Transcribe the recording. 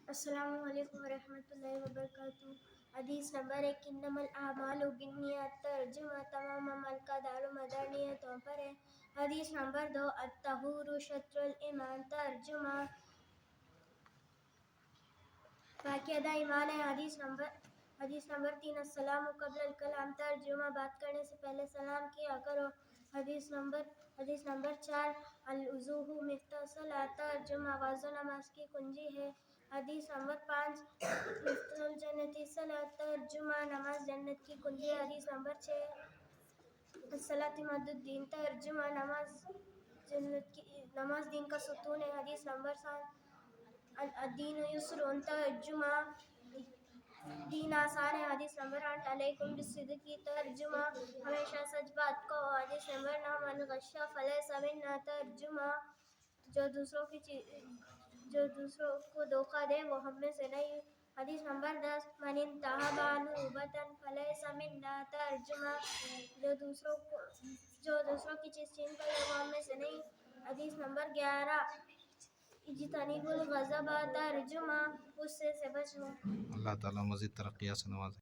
السلام علیکم ورحمۃ اللہ وبرکاتہ۔ حدیث نمبر 1، انما الاعمال بالنیات، ترجمہ تمام عمل کا دار و مدار نیتوں پر ہے۔ حدیث نمبر 2، الطہور شطر الایمان، ترجمہ باقاعدہ ایمان ہے۔ حدیث نمبر 3، السلام قبل الکلام، ترجمہ بات کرنے سے پہلے سلام کیا کرو۔ حدیث نمبر 4، الوضوء مفتاح الصلاۃ، ترجمہ وضو نماز کی کنجی ہے۔ حدیث نمبر 5، مفتاح الجنۃ الصلاۃ، ترجمہ نماز جنت کی کنجی ہے۔ حدیث نمبر 6، الصلاۃ عماد الدین، ترجمہ نماز دین کا ستون ہے۔ حدیث نمبر 7، الدین یسر، ترجمہ دین آسان ہے۔ حدیث نمبر 8، علیکم بالصدق، ترجمہ ہمیشہ سچ بات کہو۔ حدیث نمبر 9، من غش فلیس منا، ترجمہ جو دوسروں کو دھوکہ دے وہ ہم میں سے نہیں۔ حدیث نمبر 10، من انتہب نوبۃ فلیس منا، ترجمہ جو دوسروں کی چیز چھین کر لے وہ ہم میں سے نہیں۔ حدیث نمبر 11، اجتنبوا الغضب، ترجمہ غصے سے بچو۔ اللہ تعالیٰ مزید ترقیات سے نوازے۔